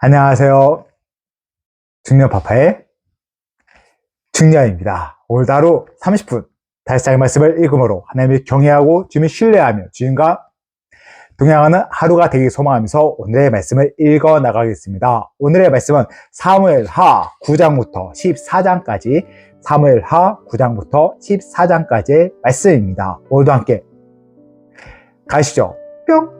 안녕하세요. 중년파파의 중년입니다. 오늘도 하루 30분 달싹의 말씀을 읽음으로 하나님을 경외하고 주님을 신뢰하며 주님과 동행하는 하루가 되길 소망하면서 오늘의 말씀을 읽어 나가겠습니다. 오늘의 말씀은 사무엘하 9장부터 14장까지 사무엘하 9장부터 14장까지의 말씀입니다. 오늘도 함께 가시죠. 뿅!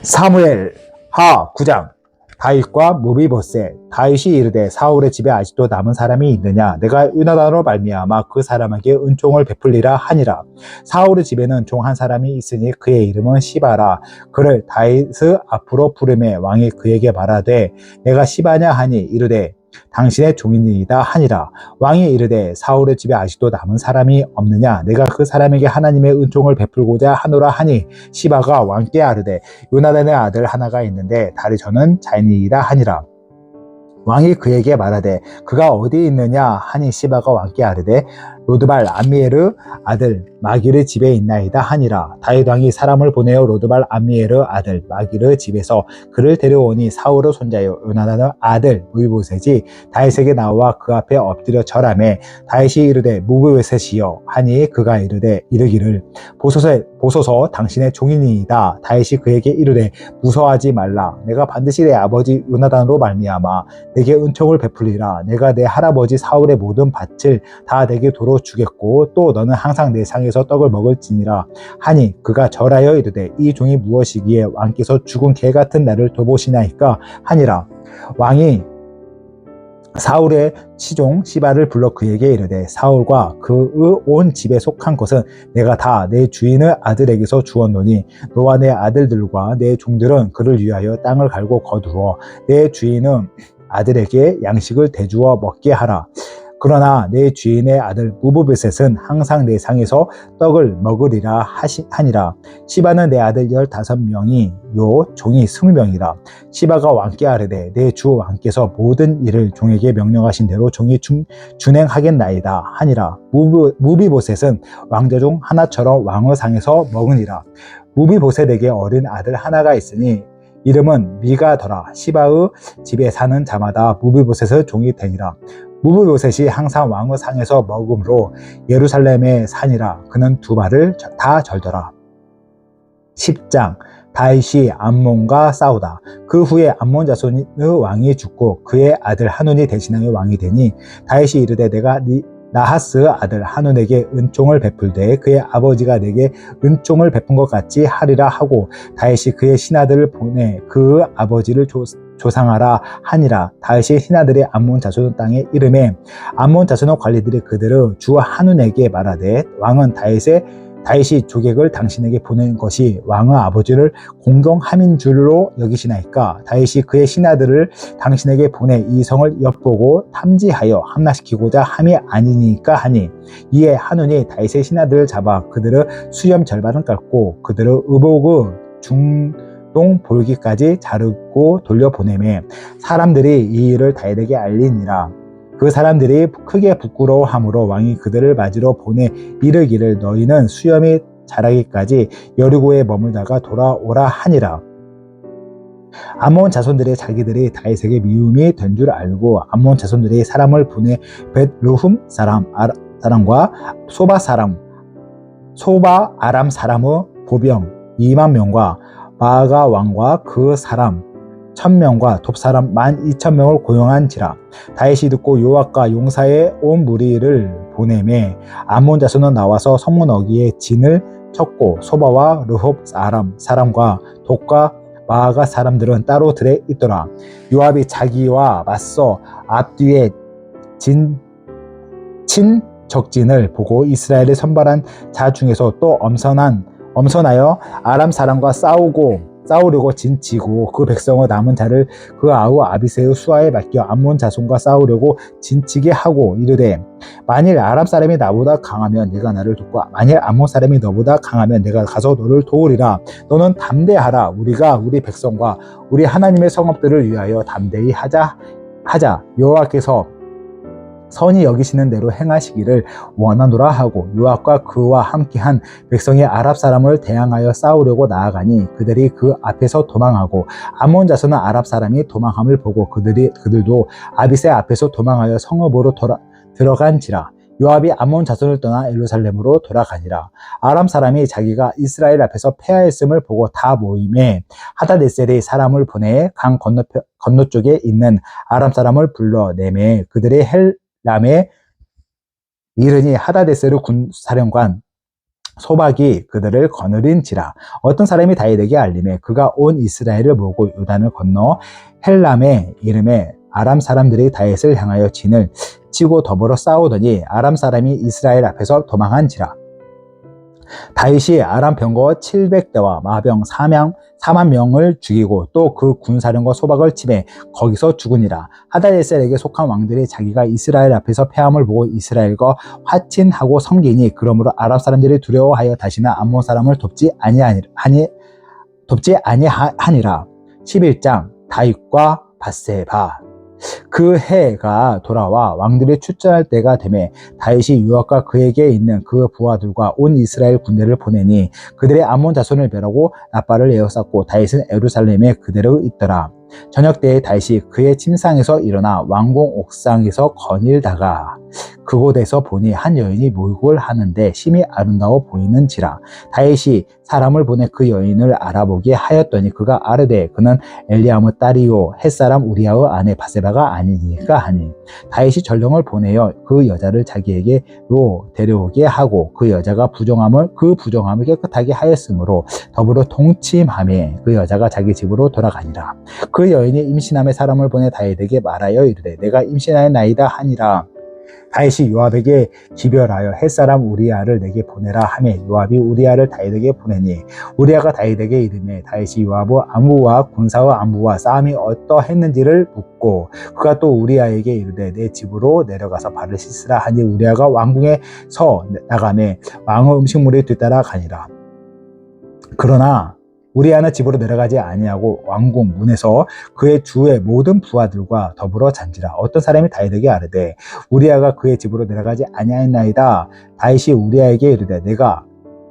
사무엘하 9장. 다윗과 무비보셋. 다윗이 이르되 사울의 집에 아직도 남은 사람이 있느냐? 내가 요나단으로 말미암아 그 사람에게 은총을 베풀리라 하니라. 사울의 집에는 종 한 사람이 있으니 그의 이름은 시바라. 그를 다윗의 앞으로 부르매 왕이 그에게 말하되 내가 시바냐 하니 이르되 당신의 종이니이다 하니라. 왕이 이르되 사울의 집에 아직도 남은 사람이 없느냐? 내가 그 사람에게 하나님의 은총을 베풀고자 하노라 하니 시바가 왕께 아르되 요나단의 아들 하나가 있는데 다리저는 자인이이다 하니라. 왕이 그에게 말하되 그가 어디 있느냐 하니 시바가 왕께 아르되 로드발 암미에르 아들 마기르 집에 있나이다 하니라. 다윗 왕이 사람을 보내어 로드발 암미에르 아들 마기르 집에서 그를 데려오니 사울의 손자요 요나단의 아들 무비보셋이 다윗에게 나와 그 앞에 엎드려 절하매 다윗이 이르되 무비보셋이여 하니 그가 이르기를 보소서 당신의 종이니이다. 다윗이 그에게 이르되 무서워하지 말라. 내가 반드시 내 아버지 요나단으로 말미암아 내게 은총을 베풀리라. 내가 내 할아버지 사울의 모든 밭을 다 내게 도로 주겠고 또 너는 항상 내 상에서 떡을 먹을지니라 하니 그가 절하여 이르되 이 종이 무엇이기에 왕께서 죽은 개 같은 나를 돌보시나이까 하니라. 왕이 사울의 치종 시바를 불러 그에게 이르되 사울과 그의 온 집에 속한 것은 내가 다 내 주인의 아들에게서 주었노니 너와 내 아들들과 내 종들은 그를 위하여 땅을 갈고 거두어 내 주인은 아들에게 양식을 대주어 먹게 하라. 그러나 내 주인의 아들 무비보셋은 항상 내 상에서 떡을 먹으리라 하니라. 시바는 내 아들 15명이요 종이 20명이라. 시바가 왕께 아르되 내 주 왕께서 모든 일을 종에게 명령하신 대로 종이 준행하겠나이다 하니라. 무비보셋은 왕자 중 하나처럼 왕의 상에서 먹으니라. 무비보셋에게 어린 아들 하나가 있으니 이름은 미가더라. 시바의 집에 사는 자마다 무비보셋의 종이 되니라. 무비보셋이 항상 왕의 상에서 먹음으로 예루살렘에 사니라. 그는 두 발을 다 절더라. 10장. 다윗이 암몬과 싸우다. 그 후에 암몬 자손의 왕이 죽고 그의 아들 하눈이 대신하여 왕이 되니 다윗이 이르되 내가 나하스의 아들 하눈에게 은총을 베풀되 그의 아버지가 내게 은총을 베푼 것 같이 하리라 하고 다윗이 그의 신하들을 보내 그 아버지를 조상하라 하니라. 다윗의 신하들이 암몬 자손 땅에 이름에 암몬 자손의 관리들이 그들의 주 하눈에게 말하되 왕은 다윗이 조객을 당신에게 보낸 것이 왕의 아버지를 공경함인 줄로 여기시나이까? 다윗이 그의 신하들을 당신에게 보내 이 성을 엿보고 탐지하여 함락시키고자 함이 아니니까 하니 이에 하눈이 다윗의 신하들을 잡아 그들의 수염 절반을 깎고 그들의 의복의 중동 볼기까지 자르고 돌려보내매 사람들이 이 일을 다윗에게 알리니라. 그 사람들이 크게 부끄러워함으로 왕이 그들을 맞으러 보내 이르기를 너희는 수염이 자라기까지 여리고에 머물다가 돌아오라 하니라. 암몬 자손들의 자기들이 다윗에게 미움이 된 줄 알고 암몬 자손들이 사람을 보내 벳르훔 사람과 소바 아람 사람의 보병 2만 명과 마아가 왕과 그 사람 1000명과 톱사람 12,000명을 고용한지라. 다윗이 듣고 요압과 용사의 온 무리를 보내매 암몬 자손은 나와서 성문 어귀에 진을 쳤고 소바와 르홉 사람과 돛과 마아가 사람들은 따로 들에 있더라. 요압이 자기와 맞서 앞뒤에 친 적진을 보고 이스라엘의 선발한 자 중에서 또 엄선하여 아람 사람과 싸우려고 진치고 그 백성의 남은 자를 그 아우 아비새의 수하에 맡겨 암몬 자손과 싸우려고 진치게 하고 이르되 만일 아람 사람이 나보다 강하면 네가 나를 돕고 만일 암몬 사람이 너보다 강하면 내가 가서 너를 도우리라. 너는 담대하라. 우리가 우리 백성과 우리 하나님의 성읍들을 위하여 담대히 하자. 여호와께서 선히 여기시는 대로 행하시기를 원하노라 하고 요압과 그와 함께한 백성이 아랍 사람을 대항하여 싸우려고 나아가니 그들이 그 앞에서 도망하고 암몬 자손은 아랍 사람이 도망함을 보고 그들도 아비새 앞에서 도망하여 성읍으로 들어간지라. 요압이 암몬 자손을 떠나 예루살렘으로 돌아가니라. 아람 사람이 자기가 이스라엘 앞에서 패하였음을 보고 다 모임에 하다데셀이 사람을 보내 강 건너쪽에 있는 아람 사람을 불러 내매 그들의 헬람에 이르니 하다데셀의 군사령관 소박이 그들을 거느린지라. 어떤 사람이 다윗에게 알림해 그가 온 이스라엘을 모으고 요단을 건너 헬람의 이름에 아람 사람들이 다윗을 향하여 진을 치고 더불어 싸우더니 아람 사람이 이스라엘 앞에서 도망한지라. 다윗이 아람 병거 700대와 마병 4만 명을 죽이고 또 그 군사령과 소박을 치매 거기서 죽으니라. 하다데셀에게 속한 왕들이 자기가 이스라엘 앞에서 패함을 보고 이스라엘과 화친하고 섬기니 그러므로 아랍 사람들이 두려워하여 다시는 암몬 사람을 돕지 아니하니라. 11장 다윗과 밧세바. 그 해가 돌아와 왕들이 출전할 때가 되매 다윗이 요압과 그에게 있는 그 부하들과 온 이스라엘 군대를 보내니 그들의 암몬 자손을 멸하고 나팔을 에워쌌고 다윗은 예루살렘에 그대로 있더라. 저녁 때에 다윗이 그의 침상에서 일어나 왕궁 옥상에서 거닐다가 그곳에서 보니 한 여인이 목욕을 하는데 심히 아름다워 보이는지라. 다윗이 사람을 보내 그 여인을 알아보게 하였더니 그가 아르되 그는 엘리암의 딸이요 햇사람 우리아의 아내 밧세바가 아니니까 하니 다윗이 전령을 보내어 그 여자를 자기에게로 데려오게 하고 그 여자가 그 부정함을 깨끗하게 하였으므로 더불어 동침하며 그 여자가 자기 집으로 돌아가니라. 그 여인이 임신함에 사람을 보내 다윗에게 말하여 이르되 내가 임신하였나이다 하니라. 다윗이 요압에게 기별하여 햇사람 우리아를 내게 보내라 하매 요압이 우리아를 다윗에게 보내니 우리아가 다윗에게 이르매 다윗이 요압의 안부와 군사의 안부와 싸움이 어떠했는지를 묻고 그가 또 우리아에게 이르되 내 집으로 내려가서 발을 씻으라 하니 우리아가 왕궁에서 나가매 왕의 음식물이 뒤따라 가니라. 그러나 우리아는 집으로 내려가지 아니하고 왕궁 문에서 그의 주의 모든 부하들과 더불어 잔지라. 어떤 사람이 다윗에게 아뢰되 우리아가 그의 집으로 내려가지 아니하였나이다. 다윗이 우리아에게 이르되 내가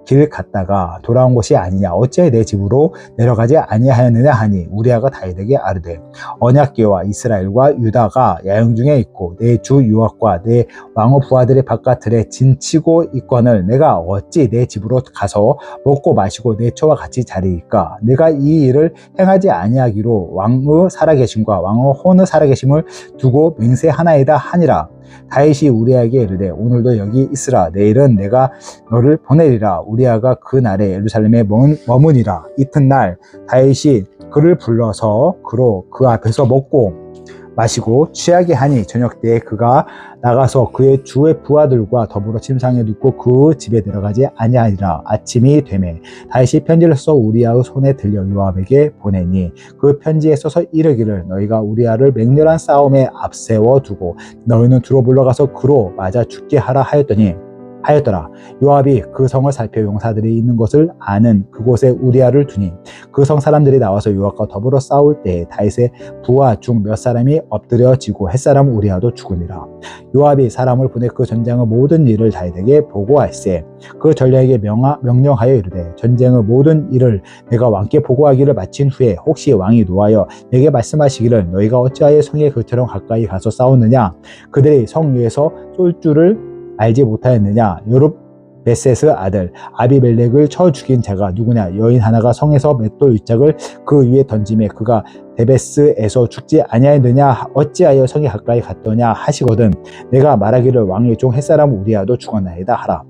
길 갔다가 돌아온 것이 아니냐 어찌하여 내 집으로 내려가지 아니하였느냐 하니 우리아가 다윗에게 아뢰되 언약궤와 이스라엘과 유다가 야영 중에 있고 내 주 요압과 내 왕의 부하들이 바깥들에 진치고 있거늘 내가 어찌 내 집으로 가서 먹고 마시고 내 처와 같이 자리이까. 내가 이 일을 행하지 아니하기로 왕의 살아계심과 왕의 혼의 살아계심을 두고 맹세하나이다 하니라. 다윗이 우리아에게 이르되 오늘도 여기 있으라. 내일은 내가 너를 보내리라. 우리아가 그 날에 예루살렘에 머무니라. 이튿날 다윗이 그를 불러서 그 앞에서 먹고 마시고 취하게 하니 저녁 때에 그가 나가서 그의 주의 부하들과 더불어 침상에 눕고 그 집에 들어가지 아니하니라. 아침이 되매 다윗이 편지를 써 우리아의 손에 들려 요압에게 보내니 그 편지에 써서 이르기를 너희가 우리아를 맹렬한 싸움에 앞세워 두고 너희는 두로 물러가서 그로 맞아 죽게 하라 하였더라. 요압이 그 성을 살펴 용사들이 있는 것을 아는 그곳에 우리아를 두니 그 성 사람들이 나와서 요압과 더불어 싸울 때 다윗의 부하 중 몇 사람이 엎드려지고 햇사람 우리아도 죽으니라. 요압이 사람을 보내 그 전쟁의 모든 일을 다윗에게 보고할세 그 전령에게 명령하여 이르되 전쟁의 모든 일을 내가 왕께 보고하기를 마친 후에 혹시 왕이 노하여 내게 말씀하시기를 너희가 어찌하여 성의 곁처럼 가까이 가서 싸웠느냐 그들이 성 위에서 쏠 줄을 알지 못하였느냐. 요룹베셋의 아들 아비멜렉을 쳐 죽인 자가 누구냐. 여인 하나가 성에서 맷돌 유짝을 그 위에 던짐에 그가 데베스에서 죽지 아니하였느냐. 어찌하여 성에 가까이 갔더냐 하시거든 내가 말하기를 왕의 종 햇사람 우리아도 죽었나이다 하라.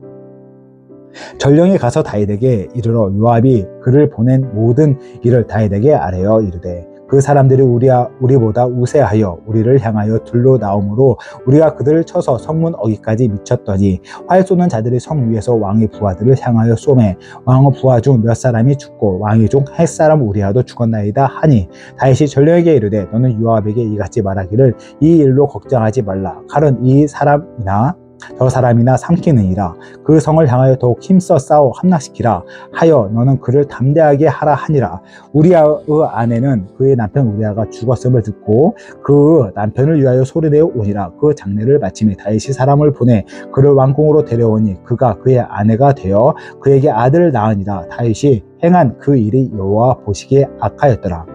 전령이 가서 다윗에게 이르러 요압이 그를 보낸 모든 일을 다윗에게 아뢰어 이르되 그 사람들이 우리보다 우세하여 우리를 향하여 둘러 나오므로 우리가 그들을 쳐서 성문 어기까지 미쳤더니 활 쏘는 자들이 성 위에서 왕의 부하들을 향하여 쏘매 왕의 부하 중 몇 사람이 죽고 왕의 종 햇사람 우리아도 죽었나이다 하니 다윗이 전령에게 이르되 너는 요압에게 이같이 말하기를 이 일로 걱정하지 말라. 칼은 이 사람이나 저 사람이나 삼키느니라. 그 성을 향하여 더욱 힘써 싸워 함락시키라 하여 너는 그를 담대하게 하라 하니라. 우리아의 아내는 그의 남편 우리아가 죽었음을 듣고 그 남편을 위하여 소리내어 오니라. 그 장례를 마침에 다윗이 사람을 보내 그를 왕궁으로 데려오니 그가 그의 아내가 되어 그에게 아들을 낳으니라. 다윗이 행한 그 일이 여호와 보시기에 악하였더라.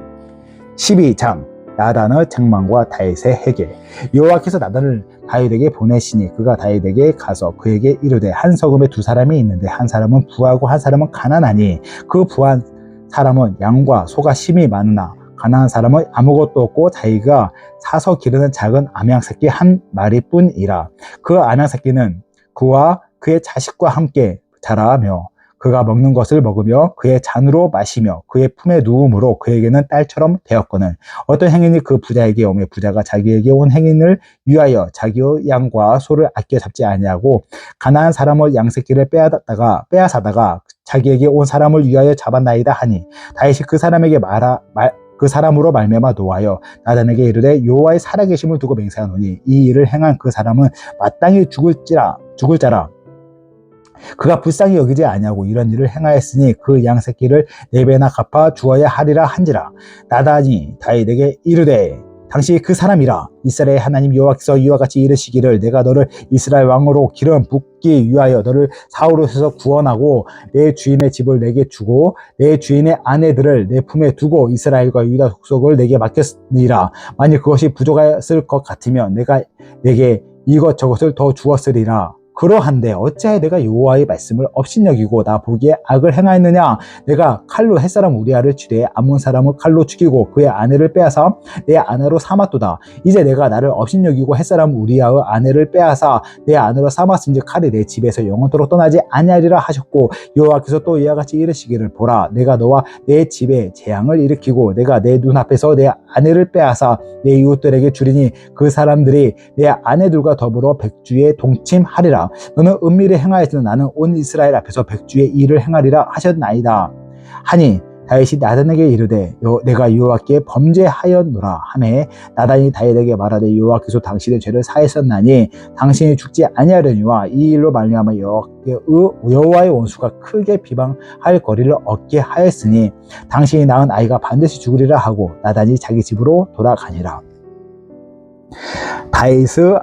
12장 나단의 책망과 다윗의 해결. 여호와께서 나단을 다윗에게 보내시니 그가 다윗에게 가서 그에게 이르되 한 서금에 두 사람이 있는데 한 사람은 부하고 한 사람은 가난하니 그 부한 사람은 양과 소가 심히 많으나 가난한 사람은 아무것도 없고 자기가 사서 기르는 작은 암양 새끼 한 마리뿐이라. 그 암양 새끼는 그와 그의 자식과 함께 자라며 그가 먹는 것을 먹으며 그의 잔으로 마시며 그의 품에 누움으로 그에게는 딸처럼 되었거늘 어떤 행인이 그 부자에게 오며 부자가 자기에게 온 행인을 위하여 자기의 양과 소를 아껴 잡지 아니하고 가난한 사람의 양새끼를 빼앗아다가 자기에게 온 사람을 위하여 잡았나이다 하니 다윗이 그 사람에게 그 사람으로 말미암아 노하여 나단에게 이르되 여호와의 살아계심을 두고 맹세하노니 이 일을 행한 그 사람은 마땅히 죽을 자라. 그가 불쌍히 여기지 아니하고 이런 일을 행하였으니 그 양 새끼를 4배나 갚아 주어야 하리라 한지라. 나단이 다윗에게 이르되 당신이 그 사람이라. 이스라엘 하나님 여호와께서 이와 같이 이르시기를 내가 너를 이스라엘 왕으로 기름 붓기 위하여 너를 사울에서 구원하고 내 주인의 집을 내게 주고 내 주인의 아내들을 내 품에 두고 이스라엘과 유다 족속을 내게 맡겼느니라. 만일 그것이 부족했을 것 같으면 내가 내게 이것저것을 더 주었으리라. 그러한데 어찌하여 내가 여호와의 말씀을 업신여기고 나 보기에 악을 행하였느냐. 내가 칼로 햇사람 우리아를 치되 암몬 사람을 칼로 죽이고 그의 아내를 빼앗아 내 아내로 삼았도다. 이제 내가 나를 업신여기고 햇사람 우리아의 아내를 빼앗아 내 아내로 삼았은즉 칼이 내 집에서 영원토록 떠나지 아니하리라 하셨고 여호와께서 또 이와 같이 이르시기를 보라 내가 너와 내 집에 재앙을 일으키고 내가 내 눈앞에서 내 아내를 빼앗아 내 이웃들에게 주리니 그 사람들이 내 아내들과 더불어 백주에 동침하리라. 너는 은밀히 행하였으나 나는 온 이스라엘 앞에서 백주의 일을 행하리라 하셨나이다 하니 다윗이 나단에게 이르되 내가 여호와께 범죄하였노라 하매 나단이 다윗에게 말하되 여호와께서 당신의 죄를 사하셨나니 당신이 죽지 아니하려니와 이 일로 말미암아 여호와의 원수가 크게 비방할 거리를 얻게 하였으니 당신이 낳은 아이가 반드시 죽으리라 하고 나단이 자기 집으로 돌아가니라. 다윗의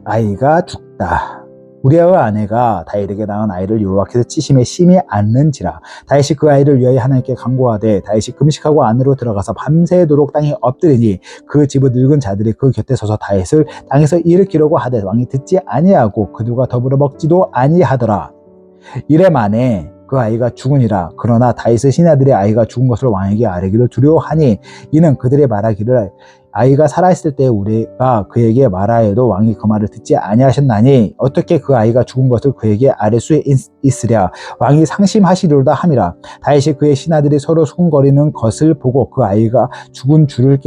아이가 죽다. 우리아의 아내가 다윗에게 낳은 아이를 여호와께서 치심에 심히 앓는지라. 다윗이 그 아이를 위하여 하나님께 간구하되 다윗이 금식하고 안으로 들어가서 밤새도록 땅에 엎드리니 그 집의 늙은 자들이 그 곁에 서서 다윗을 땅에서 일으키려고 하되 왕이 듣지 아니하고 그들과 더불어 먹지도 아니하더라. 이래 만에 그 아이가 죽으니라. 그러나 다윗의 신하들의 아이가 죽은 것을 왕에게 아뢰기를 두려워하니 이는 그들의 말하기를 아이가 살아있을 때 우리가 그에게 말하여도 왕이 그 말을 듣지 아니하셨나니 어떻게 그 아이가 죽은 것을 그에게 아뢰 수 있으랴. 왕이 상심하시리로다 함이라. 다윗이 그의 신하들이 서로 수군거리는 것을 보고 그 아이가 죽은 줄을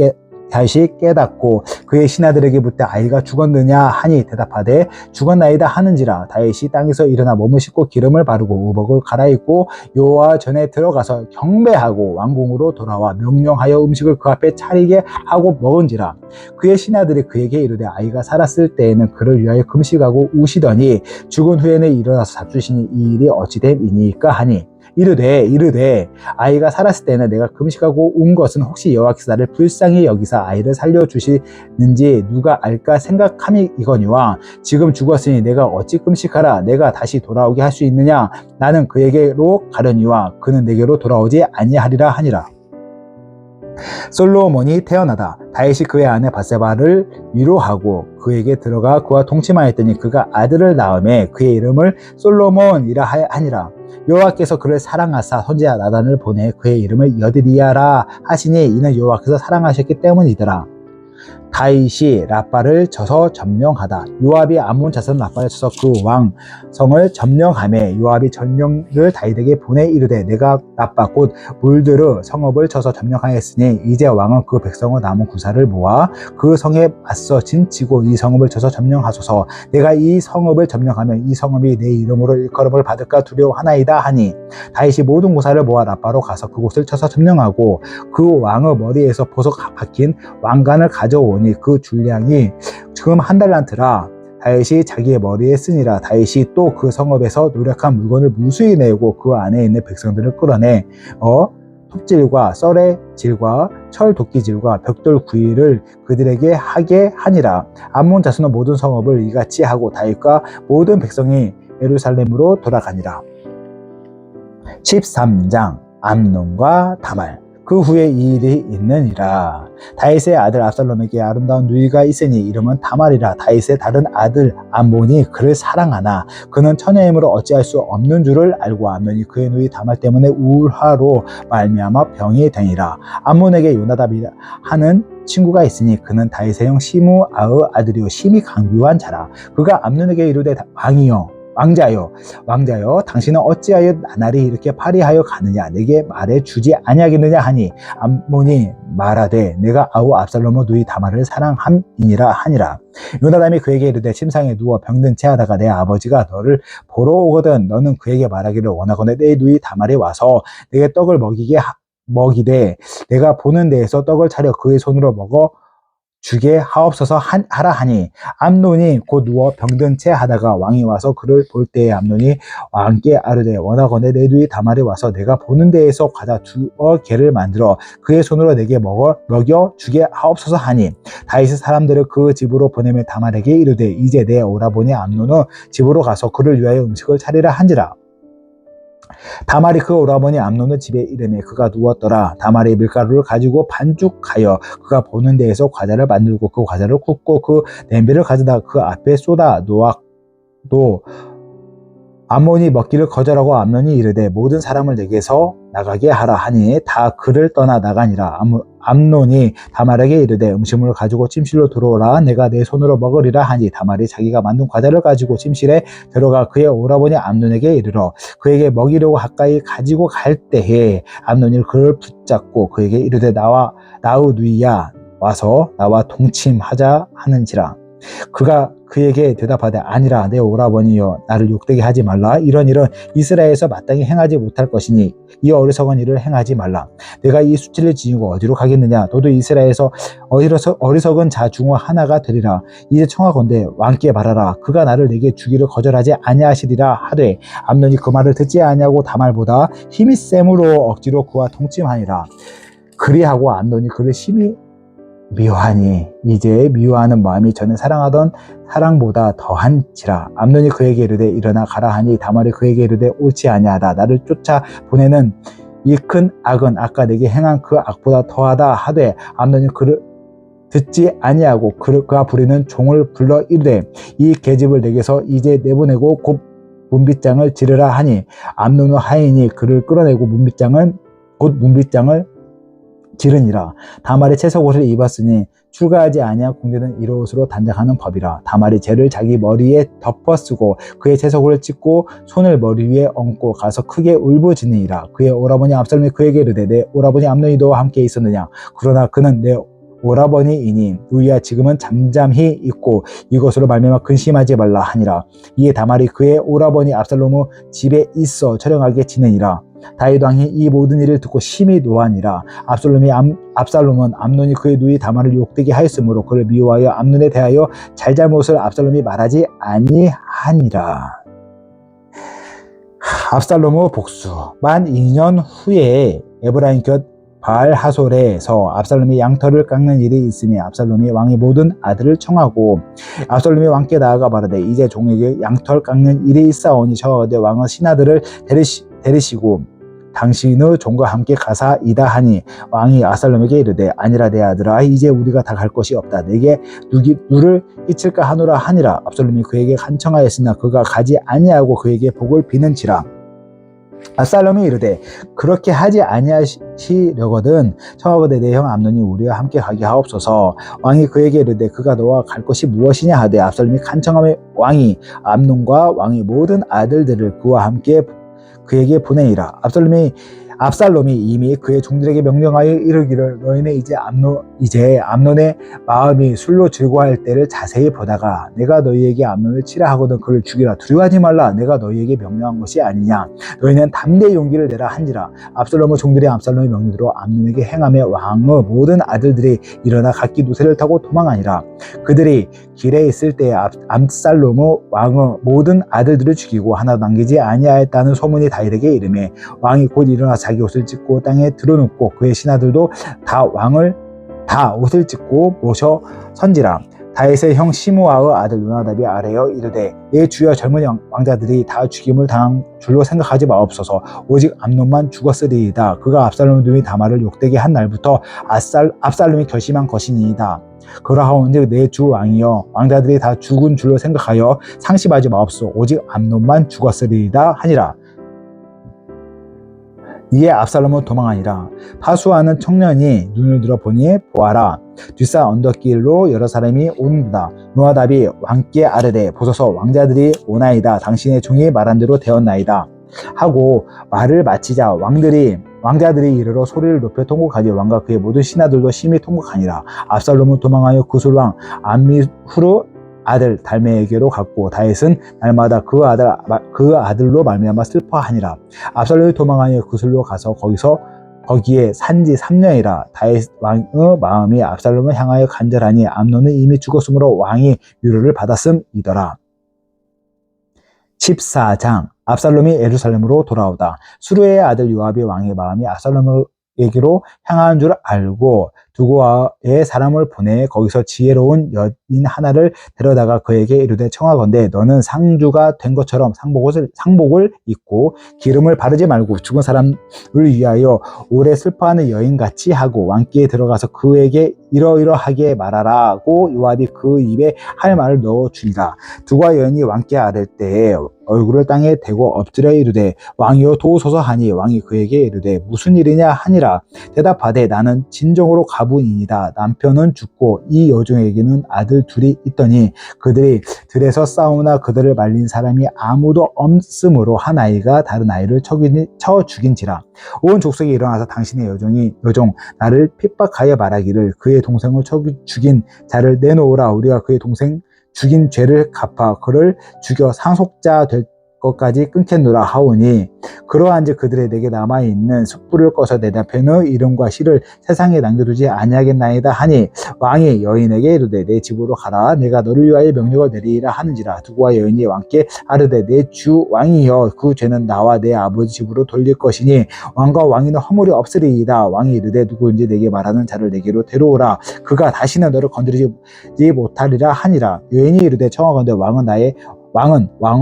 다시 깨닫고 그의 신하들에게 묻되 아이가 죽었느냐 하니 대답하되 죽었나이다 하는지라. 다윗이 땅에서 일어나 몸을 씻고 기름을 바르고 의복을 갈아입고 여호와 전에 들어가서 경배하고 왕궁으로 돌아와 명령하여 음식을 그 앞에 차리게 하고 먹은지라. 그의 신하들이 그에게 이르되 아이가 살았을 때에는 그를 위하여 금식하고 우시더니 죽은 후에는 일어나서 잡수시니 이 일이 어찌 됨이니까 하니 이르되 아이가 살았을 때는 내가 금식하고 운 것은 혹시 여호와께서 나를 불쌍히 여기사 아이를 살려주시는지 누가 알까 생각함이거니와 지금 죽었으니 내가 어찌 금식하라 내가 다시 돌아오게 할 수 있느냐. 나는 그에게로 가려니와 그는 내게로 돌아오지 아니하리라 하니라. 솔로몬이 태어나다. 다윗이 그의 아내 밧세바를 위로하고 그에게 들어가 그와 동침하였더니 그가 아들을 낳음에 그의 이름을 솔로몬이라 하니라. 여호와께서 그를 사랑하사 선지자 나단을 보내 그의 이름을 여드리야라 하시니 이는 여호와께서 사랑하셨기 때문이더라. 다윗이 라빠를 쳐서 점령하다. 요압이 암몬 자손 라빠를 쳐서 그 왕성을 점령하매 요압이 전령을 다윗에게 보내 이르되 내가 라빠 곧 물드르 성읍을 쳐서 점령하였으니 이제 왕은 그 백성의 남은 구사를 모아 그 성에 맞서 진치고 이 성읍을 쳐서 점령하소서. 내가 이 성읍을 점령하면 이 성읍이 내 이름으로 일컬음을 받을까 두려워하나이다 하니 다윗이 모든 구사를 모아 라빠로 가서 그곳을 쳐서 점령하고 그 왕의 머리에서 보석 박힌 왕관을 가져오니 그 줄량이 지금 한 달란트라. 다윗이 자기의 머리에 쓰니라. 다윗이 또 그 성읍에서 노력한 물건을 무수히 내고 그 안에 있는 백성들을 끌어내 톱질과 썰의 질과 철 도끼질과 벽돌 구이를 그들에게 하게 하니라. 암몬 자손은 모든 성읍을 이같이 하고 다윗과 모든 백성이 예루살렘으로 돌아가니라. 13장 암논과 다말. 그 후에 이 일이 있느니라. 다윗의 아들 압살롬에게 아름다운 누이가 있으니 이름은 다말이라. 다윗의 다른 아들 암몬이 그를 사랑하나 그는 처녀임으로 어찌할 수 없는 줄을 알고 암논이 그의 누이 다말 때문에 우울하로 말미암아 병이 되니라. 암몬에게 요나답이라 하는 친구가 있으니 그는 다윗의 형 시므아의 아들이요 심히 강교한 자라. 그가 암논에게 이르되 왕자여 당신은 어찌하여 나날이 이렇게 파리하여 가느냐 내게 말해 주지 아니하겠느냐 하니 암몬이 말하되 내가 아우 압살롬의 누이 다말을 사랑함이니라 하니라. 요나답이 그에게 이르되 침상에 누워 병든 채 하다가 내 아버지가 너를 보러 오거든 너는 그에게 말하기를 원하거늘 내 누이 다말이 와서 내게 떡을 먹이되 내가 보는 데에서 떡을 차려 그의 손으로 먹어 주게 하옵소서 하라 하니 암논이 곧 누워 병든 채 하다가 왕이 와서 그를 볼 때에 암논이 왕께 아뢰되 원하거늘 내 누이 다말이 와서 내가 보는 데에서 가져 두어 개를 만들어 그의 손으로 내게 먹여 주게 하옵소서 하니 다윗이 사람들을 그 집으로 보내며 다말에게 이르되 이제 내 오라버니 암논은 집으로 가서 그를 위하여 음식을 차리라 한지라. 다말이 그 오라버니 암논의 집에 이르매 그가 누웠더라. 다말이 밀가루를 가지고 반죽하여 그가 보는 데에서 과자를 만들고 그 과자를 굽고 그 냄비를 가져다 그 앞에 쏟아 놓았도 암몬이 먹기를 거절하고 암논이 이르되 모든 사람을 내게서 나가게 하라 하니 다 그를 떠나 나가니라. 암논이 다말에게 이르되 음식물을 가지고 침실로 들어오라 내가 내 손으로 먹으리라 하니 다말이 자기가 만든 과자를 가지고 침실에 들어가 그의 오라버니 암논에게 이르러 그에게 먹이려고 가까이 가지고 갈 때에 암논이 그를 붙잡고 그에게 이르되 나우 누이야 와서 나와 동침하자 하는지라. 그가 그에게 대답하되 아니라 내 오라버니여 나를 욕되게 하지 말라. 이런 일은 이스라엘에서 마땅히 행하지 못할 것이니 이 어리석은 일을 행하지 말라. 내가 이 수치를 지니고 어디로 가겠느냐. 너도 이스라엘에서 어리석은 자 중 하나가 되리라. 이제 청하건대 왕께 말하라. 그가 나를 내게 주기를 거절하지 아니하시리라 하되 암논이 그 말을 듣지 아니하고 다말보다 힘이 셈으로 억지로 그와 동침하니라. 그리하고 암논이 그를 심히 미워하니 이제 미워하는 마음이 전에 사랑하던 사랑보다 더한지라. 암논이 그에게 이르되 일어나 가라 하니 다말이 그에게 이르되 옳지 아니하다. 나를 쫓아 보내는 이 큰 악은 아까 내게 행한 그 악보다 더하다 하되 암논이 그를 듣지 아니하고 그가 부리는 종을 불러 이르되 이 계집을 내게서 이제 내보내고 곧 문빗장을 지르라 하니 암논의 하인이 그를 끌어내고 문빗장을 지르니라. 다말이 채석옷을 입었으니 출가하지 아니한 공주는 이런 옷으로 단장하는 법이라. 다말이 재를 자기 머리에 덮어쓰고 그의 채석옷을 찢고 손을 머리 위에 얹고 가서 크게 울부짖으니라. 그의 오라버니 압살롬이 그에게 이르되 내 오라버니 암논이 너와 함께 있었느냐. 그러나 그는 내 오라버니이니 누이야 지금은 잠잠히 있고 이것으로 말미암아 근심하지 말라 하니라. 이에 다말이 그의 오라버니 압살롬의 집에 있어 처령하게 지내니라. 다윗 왕이 이 모든 일을 듣고 심히 노하니라. 압살롬은 암논이 그의 누이 다말을 욕되게 하였으므로 그를 미워하여 암논에 대하여 잘잘못을 압살롬이 말하지 아니하니라. 압살롬의 복수. 만 2년 후에 에브라임 곁 바알 하솔에서 압살롬이 양털을 깎는 일이 있으며 압살롬이 왕의 모든 아들을 청하고 압살롬이 왕께 나아가 말하되 이제 종에게 양털 깎는 일이 있사오니 청하되 왕은 신하들을 데리시고 당신의 종과 함께 가사이다 하니 왕이 압살롬에게 이르되 아니라 내 아들아 이제 우리가 다 갈 것이 없다. 내게 누를 끼칠까 하노라 하니라. 압살롬이 그에게 간청하였으나 그가 가지 아니하고 그에게 복을 비는지라. 압살롬이 이르되 그렇게 하지 아니하시려거든 청하거든 내 형 암논이 우리와 함께 가게 하옵소서. 왕이 그에게 이르되 그가 너와 갈 것이 무엇이냐 하되 압살롬이 간청하며 왕이 암논과 왕의 모든 아들들을 그와 함께 그에게 보내니라. 압살롬이 압살롬이 이미 그의 종들에게 명령하여 이르기를 너희는 이제 암논의 마음이 술로 즐거워할 때를 자세히 보다가 내가 너희에게 암논을 치라 하거든 그를 죽이라. 두려워하지 말라. 내가 너희에게 명령한 것이 아니냐. 너희는 담대히 용기를 내라 한지라. 압살롬의 종들이 압살롬의 명령대로 암논에게 행하며 왕의 모든 아들들이 일어나 각기 노새를 타고 도망하니라. 그들이 길에 있을 때에 압살롬의 왕의 모든 아들들을 죽이고 하나도 남기지 아니하였다는 소문이 다윗에게 이르매 왕이 곧 일어나 자기 옷을 찢고 땅에 드러눕고 그의 신하들도 다 옷을 찢고 모셔 선지라. 다윗의 형 시므아의 아들 요나답이 아뢰어 이르되 내 주여 젊은 왕자들이 다 죽임을 당한 줄로 생각하지 마옵소서. 오직 암논만 죽었으리이다. 그가 압살롬 눈이 다말을 욕되게 한 날부터 압살롬이 결심한 것이니이다. 그러하온즉 내 주 왕이여 왕자들이 다 죽은 줄로 생각하여 상심하지 마옵소서. 오직 암논만 죽었으리이다 하니라. 이에 압살롬은 도망하니라. 파수하는 청년이 눈을 들어 보니 보아라 뒷산 언덕길로 여러 사람이 오는도다. 요나답이 왕께 아뢰되 보소서 왕자들이 오나이다. 당신의 종이 말한 대로 되었나이다 하고 말을 마치자 왕자들이 이르러 소리를 높여 통곡하니 왕과 그의 모든 신하들도 심히 통곡하니라. 압살롬은 도망하여 구술왕 암미후르 아들 달메에게로 갔고 다윗은 날마다 그 아들로 말미암아 슬퍼하니라. 압살롬이 도망하여 구술로 가서 거기에 산지 3년이라. 다윗 왕의 마음이 압살롬을 향하여 간절하니 암논은 이미 죽었으므로 왕이 위로를 받았음이더라. 14장 압살롬이 예루살렘으로 돌아오다. 수르의 아들 요압이 왕의 마음이 압살롬에게로 향하는 줄 알고 두고아의 사람을 보내 거기서 지혜로운 여인 하나를 데려다가 그에게 이르되 청하건대 너는 상주가 된 것처럼 상복을 입고 기름을 바르지 말고 죽은 사람을 위하여 오래 슬퍼하는 여인같이 하고 왕께에 들어가서 그에게 이러이러하게 말하라고 요압이 그 입에 할 말을 넣어주니라. 두고아 여인이 왕께 아랠 때에 얼굴을 땅에 대고 엎드려 이르되 왕이여 도우소서 하니 왕이 그에게 이르되 무슨 일이냐 하니라. 대답하되 나는 진정으로 가부인이다. 남편은 죽고 이 여종에게는 아들 둘이 있더니 그들이 들에서 싸우나 그들을 말린 사람이 아무도 없으므로 한 아이가 다른 아이를 쳐 죽인지라. 온 족속이 일어나서 당신의 여종 나를 핍박하여 말하기를 그의 동생을 쳐 죽인 자를 내놓으라. 우리가 그의 동생 죽인 죄를 갚아 그를 죽여 상속자 될 것까지 끊겠노라 하오니 그러한즉 그들의 내게 남아있는 숯불을 꺼서 내 남편의 이름과 시를 세상에 남겨두지 아니하겠나이다 하니 왕이 여인에게 이르되 내 집으로 가라. 내가 너를 위하여 명령을 내리라 하는지라. 두고와 여인이 왕께 아뢰되 내 주 왕이여 그 죄는 나와 내 아버지 집으로 돌릴 것이니 왕과 왕위는 허물이 없으리이다. 왕이 이르되 누구인지 내게 말하는 자를 내게로 데려오라. 그가 다시는 너를 건드리지 못하리라 하니라. 여인이 이르되 청하건대 왕은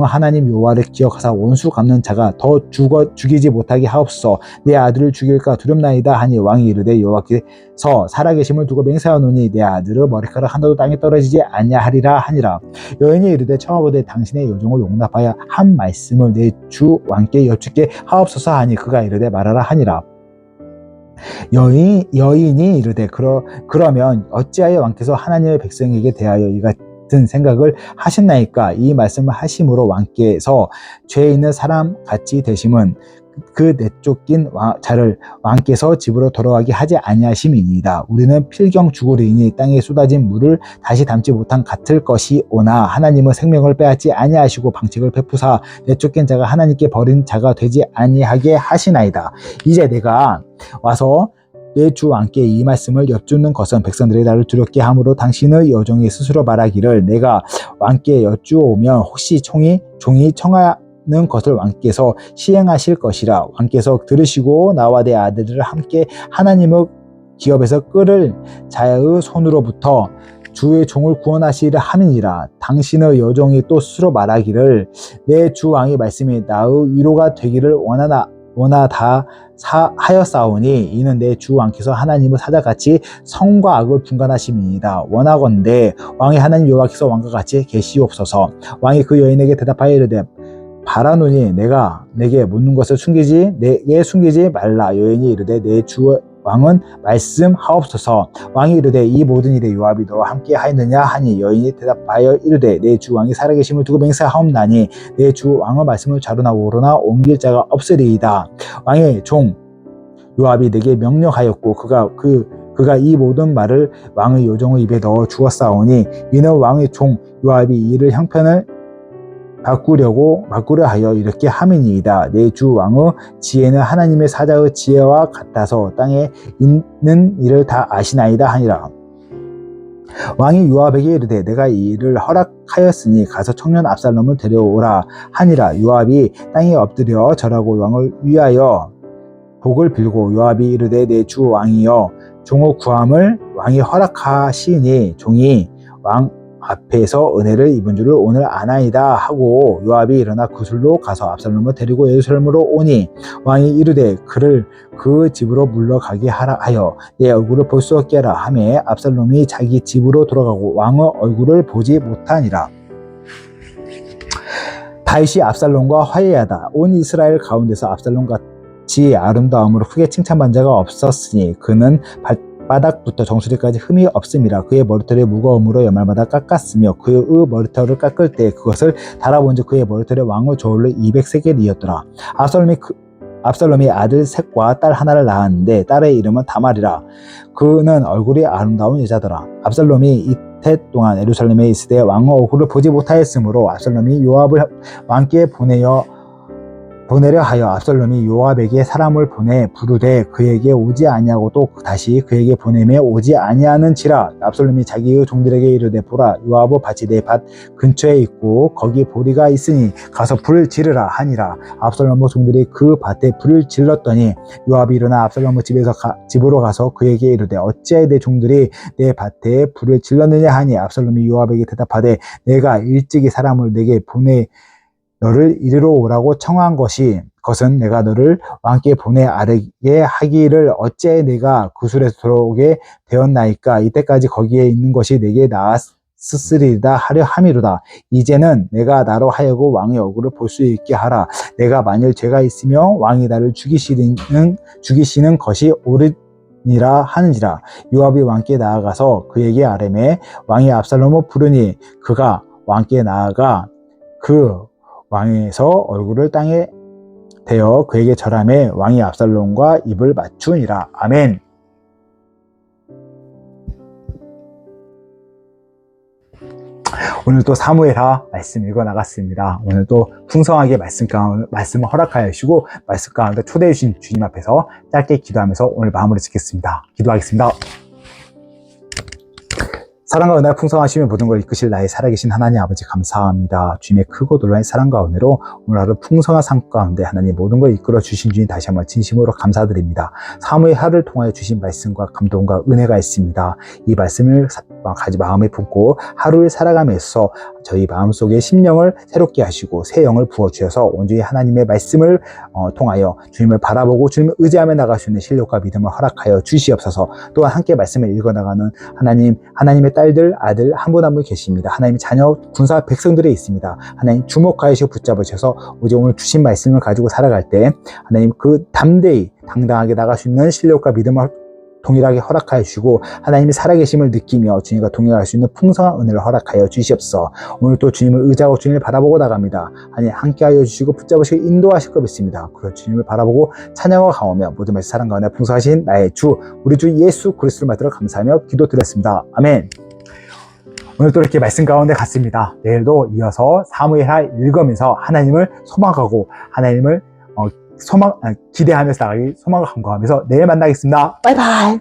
하나님 여호와를 기억하사 원수 갚는 자가 더 죽이지 못하게 하옵소서. 내 아들을 죽일까 두렵나이다 하니 왕이 이르되 여호와께서 살아계심을 두고 맹세하노니 내 아들의 머리카락 하나도 땅에 떨어지지 아니하리라 하니라. 여인이 이르되 청하건대 당신의 여종을 용납하여 한 말씀을 내 주 왕께 여쭙게 하옵소서 하니 그가 이르되 말하라 하니라. 여인이 이르되 그러면 어찌하여 왕께서 하나님의 백성에게 대하여 이 같은 생각을 하셨나이까. 이 말씀을 하심으로 왕께서 죄 있는 사람 같이 되심은 그 내쫓긴 자를 왕께서 집으로 돌아가게 하지 아니하심이니이다. 우리는 필경 죽으리니 땅에 쏟아진 물을 다시 담지 못한 같을 것이오나 하나님은 생명을 빼앗지 아니하시고 방책을 베푸사 내쫓긴 자가 하나님께 버린 자가 되지 아니하게 하시나이다. 이제 내가 와서 내 주 왕께 이 말씀을 여쭙는 것은 백성들이 나를 두렵게 함으로 당신의 여종이 스스로 말하기를 내가 왕께 여쭈오면 혹시 종이 청하는 것을 왕께서 시행하실 것이라. 왕께서 들으시고 나와 내 아들을 함께 하나님의 기업에서 끌을 자의 손으로부터 주의 종을 구원하시리라 함이니라. 당신의 여종이 또 스스로 말하기를 내 주 왕의 말씀이 나의 위로가 되기를 원하다 하였사오니 이는 내 주 왕께서 하나님의 사자같이 성과 악을 분간하심이니이다. 원하건대 왕의 하나님 여호와께서 왕과 같이 계시옵소서. 왕이 그 여인에게 대답하여 이르되 바라노니 내가 내게 묻는 것을 내게 숨기지 말라. 여인이 이르되 내 주 왕은 말씀하옵소서. 왕이 이르되 이 모든 일에 요압이 너와 함께 하였느냐 하니 여인이 대답하여 이르되 내 주 왕이 살아계심을 두고 맹세하옵나니 내 주 왕의 말씀을 좌로나 우로나 옮길 자가 없으리이다. 왕의 종 요압이 내게 명령하였고 그가 이 모든 말을 왕의 요정의 입에 넣어 주었사오니 이는 왕의 종 요압이 이를 형편을 바꾸려 하여 이렇게 함이니이다. 내 주 왕의 지혜는 하나님의 사자의 지혜와 같아서 땅에 있는 일을 다 아시나이다 하니라. 왕이 요압에게 이르되 내가 이 일을 허락하였으니 가서 청년 압살롬을 데려오라 하니라. 요압이 땅에 엎드려 절하고 왕을 위하여 복을 빌고 요압이 이르되 내 주 왕이여 종의 구함을 왕이 허락하시니 종이 왕 앞에서 은혜를 입은 줄을 오늘 아나이다 하고 요압이 일어나 구슬로 가서 압살롬을 데리고 예루살렘으로 오니 왕이 이르되 그를 그 집으로 물러가게 하라 하여 내 얼굴을 볼 수 없게 하라 하매 압살롬이 자기 집으로 돌아가고 왕의 얼굴을 보지 못하니라. 다윗이 압살롬과 화해하다. 온 이스라엘 가운데서 압살롬 같이 아름다움으로 크게 칭찬받은 자가 없었으니 그는 바닥부터 정수리까지 흠이 없음이라. 그의 머리털이 무거움으로 연말마다 깎았으며 그의 머리털을 깎을 때 그것을 달아본즉 그의 머리털이 왕의 저울로 200세겔이었더라. 압살롬이 아들 셋과 딸 하나를 낳았는데 딸의 이름은 다말이라. 그는 얼굴이 아름다운 여자더라. 압살롬이 이태 동안 예루살렘에 있을 때 왕의 얼굴을 보지 못하였으므로 압살롬이 요압을 왕께 보내려 하여 압살롬이 요압에게 사람을 보내 부르되 그에게 오지 아니하고 또 다시 그에게 보내며 오지 아니하는지라. 압살롬이 자기의 종들에게 이르되 보라 요압의 밭이 내 밭 근처에 있고 거기 보리가 있으니 가서 불을 지르라 하니라. 압살롬의 종들이 그 밭에 불을 질렀더니 요압이 일어나 압살롬의 집으로 가서 그에게 이르되 어찌하여 내 종들이 내 밭에 불을 질렀느냐 하니 압살롬이 요압에게 대답하되 내가 일찍이 사람을 내게 보내 너를 이리로 오라고 청한 것은 내가 너를 왕께 보내 아뢰게 하기를 어찌해 내가 구술에서 들어오게 되었나이까. 이때까지 거기에 있는 것이 내게 나았으리다 하려 함이로다. 이제는 내가 나로 하여금 왕의 얼굴을 볼 수 있게 하라. 내가 만일 죄가 있으며 왕이 나를 죽이시는 것이 옳으니라 하는지라. 요압이 왕께 나아가서 그에게 아뢰매 왕이 압살롬을 부르니 그가 왕께 나아가 그 왕에서 얼굴을 땅에 대어 그에게 절하매 왕이 압살롬과 입을 맞추니라. 아멘. 오늘 또 사무엘하 말씀 읽어 나갔습니다. 오늘 또 풍성하게 말씀을 허락하여 주시고 말씀 가운데 초대해 주신 주님 앞에서 짧게 기도하면서 오늘 마무리 짓겠습니다. 기도하겠습니다. 사랑과 은혜가 풍성하시며 모든 걸 이끄실 나의 살아계신 하나님 아버지 감사합니다. 주님의 크고 놀라운 사랑과 은혜로 오늘 하루 풍성한 삶 가운데 하나님 모든 걸 이끌어 주신 주님 다시 한번 진심으로 감사드립니다. 사무의 하루를 통하여 주신 말씀과 감동과 은혜가 있습니다. 이 말씀을 마음에 품고 하루를 살아가면서 저희 마음속에 심령을 새롭게 하시고 새 영을 부어주셔서 온전히 하나님의 말씀을 통하여 주님을 바라보고 주님을 의지하며 나갈 수 있는 실력과 믿음을 허락하여 주시옵소서. 또한 함께 말씀을 읽어나가는 하나님의 딸들, 아들 한 분 한 분 계십니다. 하나님의 자녀, 군사, 백성들이 있습니다. 하나님 주목하시고 붙잡으셔서 오직 오늘 주신 말씀을 가지고 살아갈 때 하나님 그 담대히 당당하게 나갈 수 있는 실력과 믿음을 동일하게 허락하여 주시고 하나님이 살아계심을 느끼며 주님과 동행할 수 있는 풍성한 은혜를 허락하여 주시옵소서. 오늘 또 주님을 의지하고 주님을 바라보고 나갑니다. 하나님 함께하여 주시고 붙잡으시고 인도하실 것 믿습니다. 그래서 주님을 바라보고 찬양하고 가오며 모든 말씀 사랑과 은혜 풍성하신 나의 주 우리 주 예수 그리스도를 받들어 감사하며 기도드렸습니다. 아멘. 오늘 또 이렇게 말씀 가운데 갔습니다. 내일도 이어서 사무엘하 읽으면서 하나님을 소망하고 하나님을 기대하면서 나가기 소망을 간구하면서 내일 만나겠습니다. 바이바이.